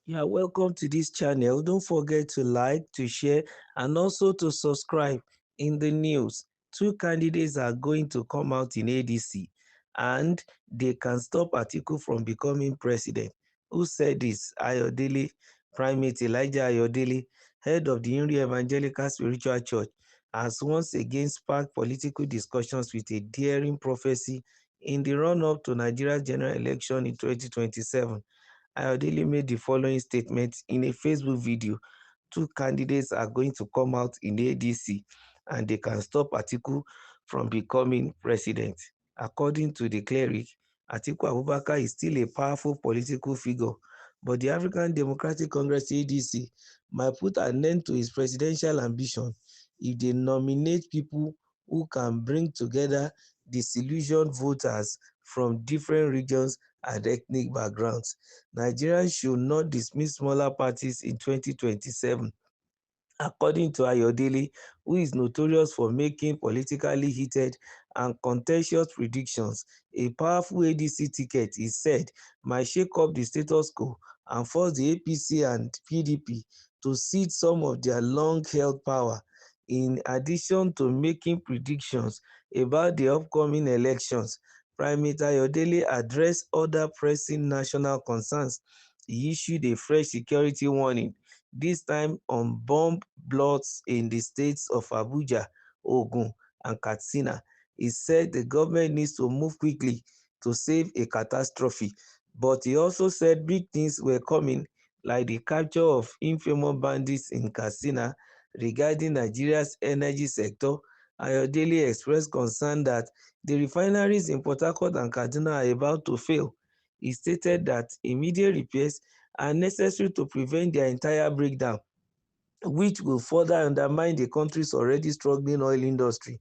Yeah, welcome to this channel. Don't forget to like, to share, and also to subscribe. In the news, two candidates are going to come out in ADC, and they can stop Atiku from becoming president. Who said this? Ayodele, Primate Elijah Ayodele, head of the Inri Evangelical Spiritual Church, has once again sparked political discussions with a daring prophecy in the run-up to Nigeria's general election in 2027. Ayodele made the following statement in a Facebook video: two candidates are going to come out in ADC and they can stop Atiku from becoming president. According to the cleric, Atiku Abubakar is still a powerful political figure, but the African Democratic Congress ADC might put an end to his presidential ambition if they nominate people who can bring together disillusioned voters from different regions and ethnic backgrounds. Nigerians should not dismiss smaller parties in 2027. According to Ayodele, who is notorious for making politically heated and contentious predictions, a powerful ADC ticket, he said, might shake up the status quo and force the APC and PDP to cede some of their long-held power. In addition to making predictions about the upcoming elections, Primate Ayodele addressed other pressing national concerns. He issued a fresh security warning, this time on bomb plots in the states of Abuja, Ogun, and Katsina. He said the government needs to move quickly to save a catastrophe, but he also said big things were coming, like the capture of infamous bandits in Katsina. Regarding Nigeria's energy sector, Ayodele expressed concern that the refineries in Port Harcourt and Kaduna are about to fail. He stated that immediate repairs are necessary to prevent their entire breakdown, which will further undermine the country's already struggling oil industry.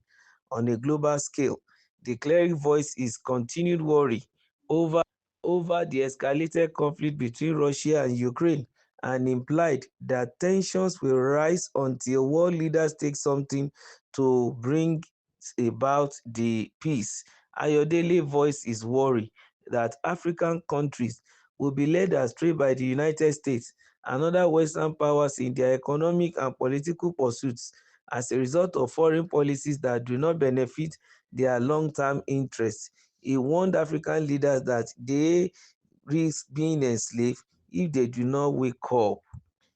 On a global scale, the clearing voice is continued worry over over the escalated conflict between Russia and Ukraine, and implied that tensions will rise until world leaders take something to bring about the peace. Ayodele voiced his worry that African countries will be led astray by the United States and other Western powers in their economic and political pursuits as a result of foreign policies that do not benefit their long-term interests. He warned African leaders that they risk being enslaved if they do not wake up.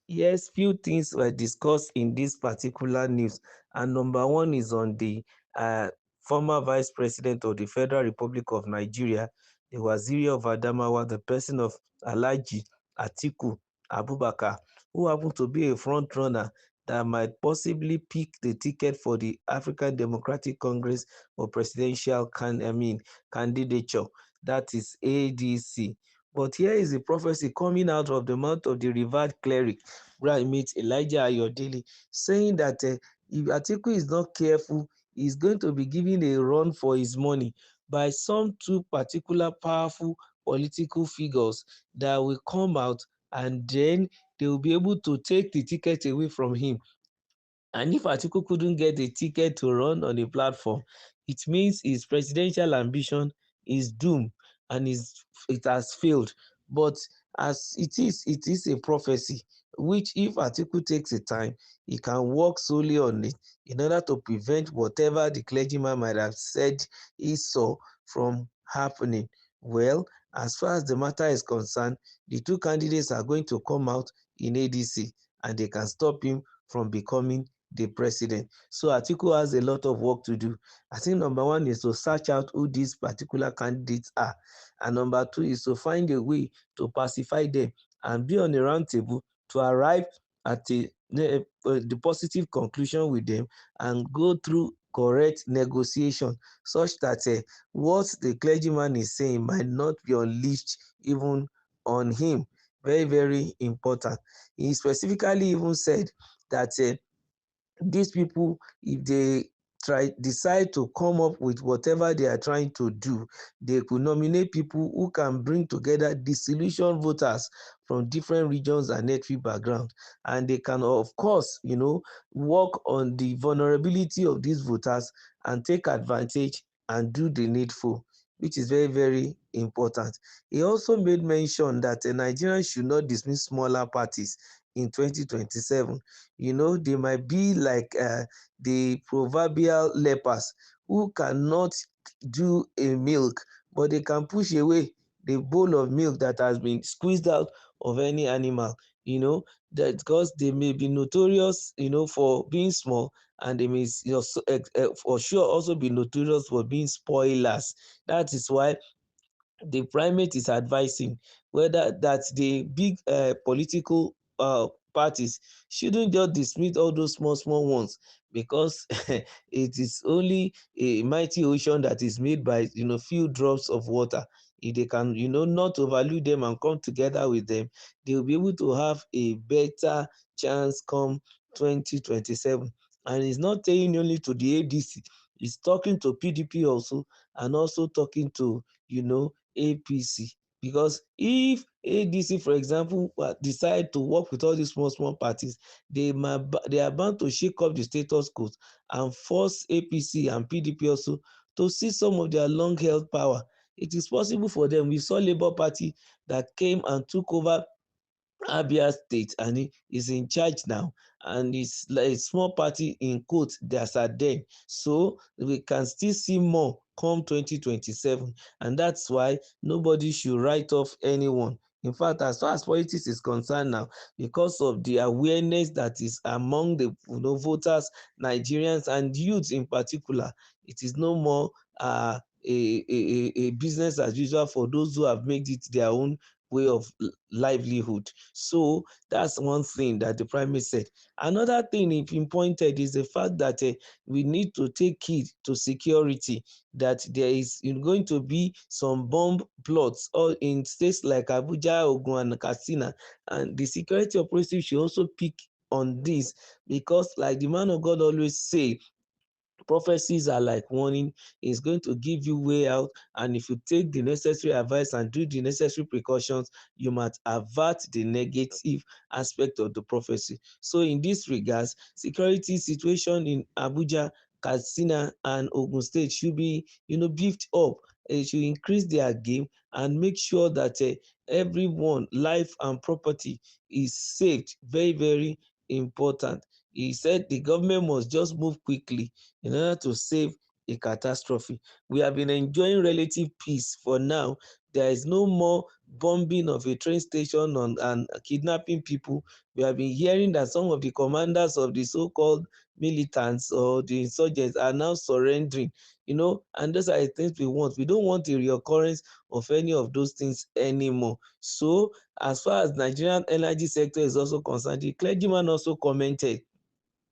Yes, few things were discussed in this particular news, and number one is on the uh, former Vice President of the Federal Republic of Nigeria, the Waziri of Adamawa, the person of Alhaji Atiku Abubakar, who happened to be a front runner that might possibly pick the ticket for the African Democratic Congress for presidential candidature. That is ADC. But here is a prophecy coming out of the mouth of the revered cleric, Primate Elijah Ayodele, saying that if Atiku is not careful, he's going to be given a run for his money by some two particular powerful political figures that will come out, and then they will be able to take the ticket away from him. And if Atiku couldn't get a ticket to run on a platform, it means his presidential ambition is doomed and it has failed. But as it is a prophecy, which if Atiku takes the time, he can work solely on it in order to prevent whatever the clergyman might have said he saw from happening. Well, as far as the matter is concerned, the two candidates are going to come out in ADC and they can stop him from becoming the president. So Atiku has a lot of work to do. I think number one is to search out who these particular candidates are. And number two is to find a way to pacify them and be on a round table to arrive at the positive conclusion with them and go through correct negotiation such that what the clergyman is saying might not be unleashed even on him. Very, very important. He specifically even said that these people, if they decide to come up with whatever they are trying to do, they could nominate people who can bring together disillusioned voters from different regions and ethnic backgrounds, and they can of course work on the vulnerability of these voters and take advantage and do the needful, which is very, very important. He also made mention that Nigerians should not dismiss smaller parties in 2027. They might be like the proverbial lepers who cannot do a milk, but they can push away the bowl of milk that has been squeezed out of any animal. That because they may be notorious, for being small, and they may for sure also be notorious for being spoilers. That is why the primate is advising whether that the big political parties shouldn't just dismiss all those small small ones, because it is only a mighty ocean that is made by few drops of water. If they can not overlook them and come together with them, they will be able to have a better chance come 2027. And it's not saying only to the ADC, it's talking to PDP also, and also talking to APC. Because if ADC, for example, decide to work with all these small small parties, they are bound to shake up the status quo and force APC and PDP also to see some of their long held power. It is possible for them. We saw Labour Party that came and took over Abia State, and he is in charge now, and it's like a small party in quotes that are there. So we can still see more come 2027, and that's why nobody should write off anyone. In fact, as far as politics is concerned now, because of the awareness that is among the voters, Nigerians and youth in particular, it is no more a business as usual for those who have made it their own way of livelihood. So that's one thing that the prime minister said. Another thing he pinpointed is the fact that we need to take heed to security, that there is going to be some bomb plots or in states like Abuja, Ogun, and Katsina, and the security operatives should also pick on this, because like the man of God always say, prophecies are like warning. It's going to give you way out, and if you take the necessary advice and do the necessary precautions, you might avert the negative aspect of the prophecy. So in this regards, security situation in Abuja, Katsina, and Ogun State should be beefed up. It should increase their game and make sure that everyone life and property is saved. Very very important. He said the government must just move quickly in order to save a catastrophe. We have been enjoying relative peace for now. There is no more bombing of a train station and kidnapping people. We have been hearing that some of the commanders of the so-called militants or the insurgents are now surrendering, and those are the things we want. We don't want a reoccurrence of any of those things anymore. So, as far as Nigerian energy sector is also concerned, the clergyman also commented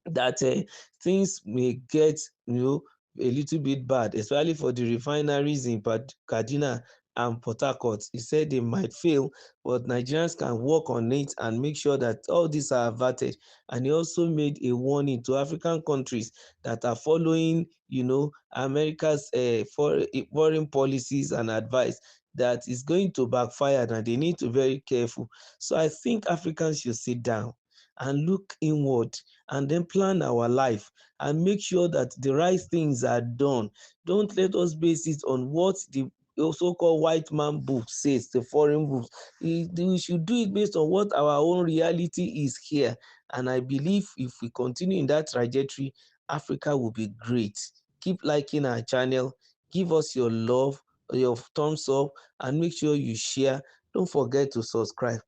that things may get a little bit bad, especially for the refineries in Kaduna and Port Harcourt. He said they might fail, but Nigerians can work on it and make sure that all these are averted. And he also made a warning to African countries that are following America's foreign policies and advice, that is going to backfire and they need to be very careful. So I think Africans should sit down and look inward and then plan our life and make sure that the right things are done. Don't let us base it on what the so-called white man book says, the foreign books. We should do it based on what our own reality is here. And I believe if we continue in that trajectory, Africa will be great. Keep liking our channel, give us your love, your thumbs up, and make sure you share. Don't forget to subscribe.